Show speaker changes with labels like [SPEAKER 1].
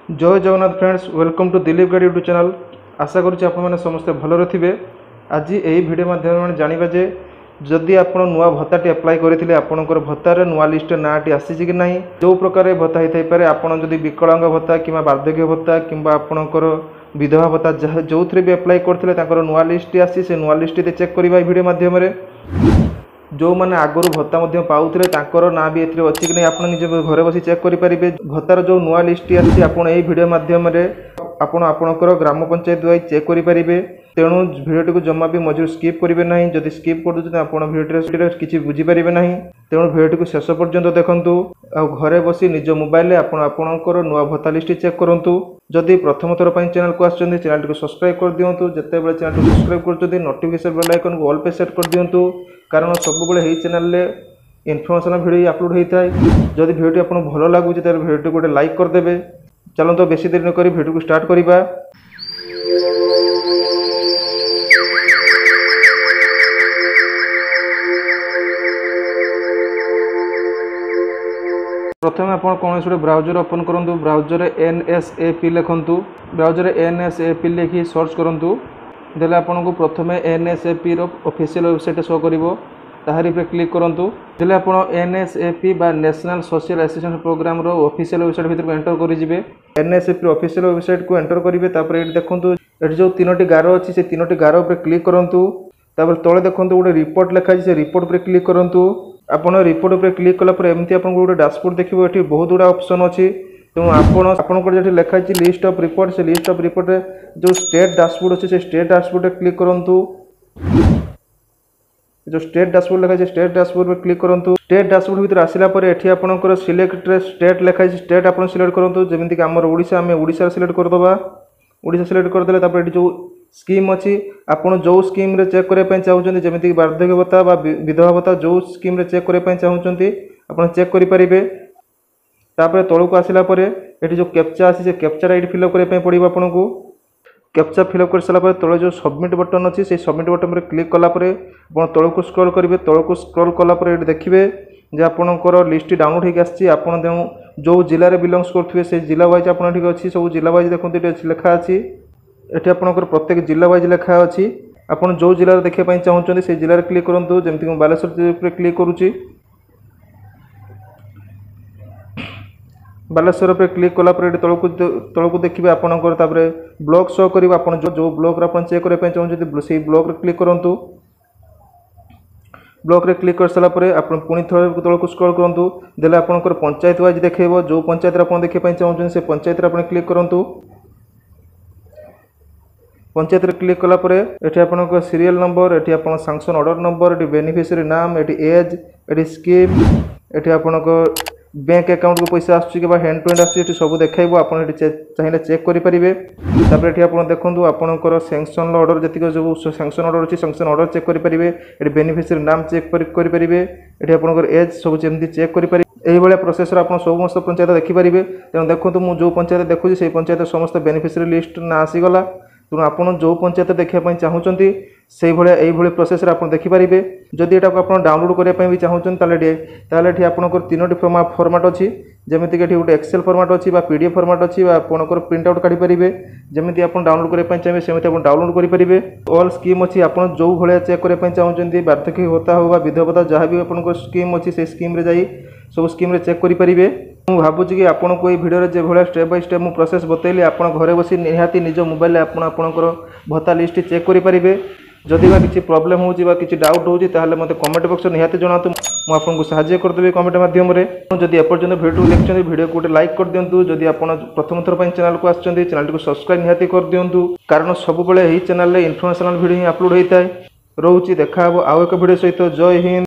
[SPEAKER 1] जय Jagannath friends, welcome to Dilip गाड़ी YouTube channel. आशा करुच्ची आपने समस्ते भलरे थे। आज यही भिडियो माध्यम जाना जे जदि आप नुआ भत्ताटी अप्लाई करते आपंकर भत्तार नुआ लिस्ट नाटी आसी कि ना, जो प्रकार भत्ता होता है आपड़ जदि विकलांग भत्ता कि वार्धक्य भत्ता कि आपणकर विधवा भत्ता जहाँ जो थी भी अप्लाई करते नुआ लिस्ट आसी से नुआ लिस्ट चेक करवा भिडियो माध्यम जो मैंने आगुरी भत्ता पाऊे तांकर ना भी एथरे अच्छी कि नहीं आप निज घरे बसी चेक करेंगे। भत्तार जो नुआ लिस्ट आसी भिडियो माध्यम आपणकर ग्राम पंचायत वाइज चेक करेंगे। तेणु भिडियो को जमा भी मझे स्किप करेंगे ना, जदि स्किप कर दूसरे आप भिडियो किसी बुझीपारे ना। तेणु भिडियो को शेष पर्यंत देखूँ आ घरे बसी निज मोबाइल आपणकर नुआ भत्ता लिस्ट चेक करूँ। जदि प्रथम थर पर चैनल को आसुँच चैनल को सब्सक्राइब कर दिंतु। जिते बड़े चैनल को सब्सक्राइब कर नोटिफिकेशन बेल आइकन को ऑल पे सेट कर दिंतु, कारण सब यही चैनल इनफर्मेशन भिडियो अपलोड होता है। जदि भिडियो आपको भल लगुच तो भिडियो गोटे लाइक करदे। चलो तो बेसी देरी नक भिडियो को स्टार्ट करवा। प्रथम आप कौन गोटे ब्राउजर ओपन करूँ। ब्राउजर NSAP लिखु। ब्राउजर NSAP लिखि सर्च करूँ। देले आपन को प्रथम NSAP रो ऑफिशियल वेबसाइट शो करिवो, ताहारी पे क्लिक करंतु। देले आपन NSAP बा नेशनल सोशल असिस्टेंस प्रोग्राम रो ऑफिशियल वेबसाइट भीतर को एंटर करि जिवे। NSAP रो ऑफिशियल वेबसाइट को एंटर करिवे। तापर एठी देखंतु एठी जो तीनोटी गारो अछि से तीनोटी गारो पे क्लिक करंतु। तापर तळे देखंतु गोटे रिपोर्ट लिखा अछि, से रिपोर्ट पे क्लिक करंतु। आपन रिपोर्ट पे क्लिक कला पर एमती आपन गोटे डैशबोर्ड देखिबो। एठी बहुत गुडा ऑप्शन अछि। तेणु आपको जो लिखा है लिस्ट ऑफ रिपोर्ट, से लिस्ट ऑफ रिपोर्ट जो स्टेट डैशबोर्ड अच्छे से स्टेट डैशबोर्ड क्लिक करूँ। जो स्टेट डैशबोर्ड लिखा है स्टेट डैशबोर्ड पे क्लिक करूँ। स्टेट डैशबोर्ड भीतर आसला ये आपंकर सिलेक्ट स्टेट लिखा है स्टेट आप सिलेक्ट करूँ। जमीक आम ओडिशा आम ओडिशा सिलेक्ट करदे। ओडिशा सिलेक्ट करदे ये जो स्कीम अच्छी आपड़ जो स्कीम रे चेक करने चाहते जमीक वार्धक्य भत्ता विधवा भत्ता जो स्कीम रे चेक करने चाहते आप चेक करेंगे। तापर तौक आसला ये जो कैप्चा आसी से कैप्चा ये फिलअप करने पड़ो। आपन को कैप्चा फिलअप कर सारा तले जो सबमिट बटन अच्छी से सबमिट बटन पर क्लिक कलापर आप तौक स्क्रॉल करेंगे। तौक स्क्रॉल कलापर ये देखिए जे आपणकर लिस्ट डाउनलोड होकर आसी। आपड़ जो जिले में बिलंगस करेंगे से जिला वाइज आपड़ी अच्छी सब जिला वाइज देखते ये लिखा अच्छी। ये आपंकर प्रत्येक जिला वाइज लिखा अच्छी। आपड़ जो जिले देखा चाहते से जिले क्लिक करूँ। जमीक बालेश्वर क्लिक करुच्ची। बालेश्वर पे क्लिक कलापर तौक देखिए आपंकर ब्लॉक शो कर जो ब्लॉक आप चेक करने चाहते से ब्लॉक क्लिक करूँ। ब्लॉक रे क्लिक कर सारापर आप पुणी थोड़े तौक स्क्रॉल करूँ। देले आपंकर पंचायत वाइज देखेब जो पंचायत आप देखा चाहते से पंचायत आप क्लिक करूँ। पंचायत रे क्लिक कलापर ये आपंकर सीरियल नंबर, ये आप सैंक्शन ऑर्डर नंबर, ये बेनिफिशियरी नाम, ये एज, ये स्कीम, ये आपंकर बैंक अकाउंट को पैसा आसुची कि हैंड टू हैंड आसुची सब देखो। आप चाहिए चेक करेंगे। तापर ये आप देखो आपंकर सैंक्शन ऑर्डर जी जो सैंक्शन ऑर्डर अच्छी सैंक्शन ऑर्डर चेक करेंगे। ये बेनिफिशियरी नाम चेक करेंगे। ये आपंकर एज सब जमी चेक करेंगे। यही प्रोसेस आप समस्त पंचायत देखिपारे। तेणु देखो मुझे जो पंचायत देखुची से पंचायत समस्त बेनिफिशियरी लिस्ट ना आसीगला। तेणु आप जो पंचायत देखापी चाहते से भाई प्रोसेस आप देखिपारे। जदि यहाँ आप डाउनलोड करने भी चाहते आपंकर तीनोटी फॉर्मेट अच्छी। जमीक ये गोटे एक्सेल फॉर्मेट अच्छी, PDF फॉर्मेट अच्छी, आपंकर प्रिंट आउट काढ़ी पारे। जमी आप डाउनलोड करने चाहिए सेमती आप डाउनलोड करेंगे। ऑल स्कीम अच्छी आप जो भाया चेक करने चाहते वार्धक्य भत्ता हो विधवा भत्ता जहाँ भी आप स्कीम अच्छी से स्कीम रे जाई सब स्कीम रे चेक करेंगे। मुझे भावुँ कि आपन को ये भिडियो जो भाया स्टेप बाय स्टेप मुझे प्रोसेस बतैली आप घरे बसी निहाती निज मोबाइल आपंकर भत्ता लिस्ट चेक करेंगे। जदि किसी प्रॉब्लम हो कि डाउट हो मत कमेंट बॉक्स निहाती जनातु मुझे साहाय्य करदेवी कमेंट माध्यम। जदि एपर्यंत भिडियो देखते भिडियो को गोटे लाइक कर दिंतु। जदि आप प्रथम थर पर चैनल को आसुँच चैनल को सब्सक्राइब निहाती कर दिंतु, कारण सब यही चैनल इनफर्मेशनल भिडियो ही अपलोड होता है। रोची देखा आउ एक भिडियो सहित। जय हिंद।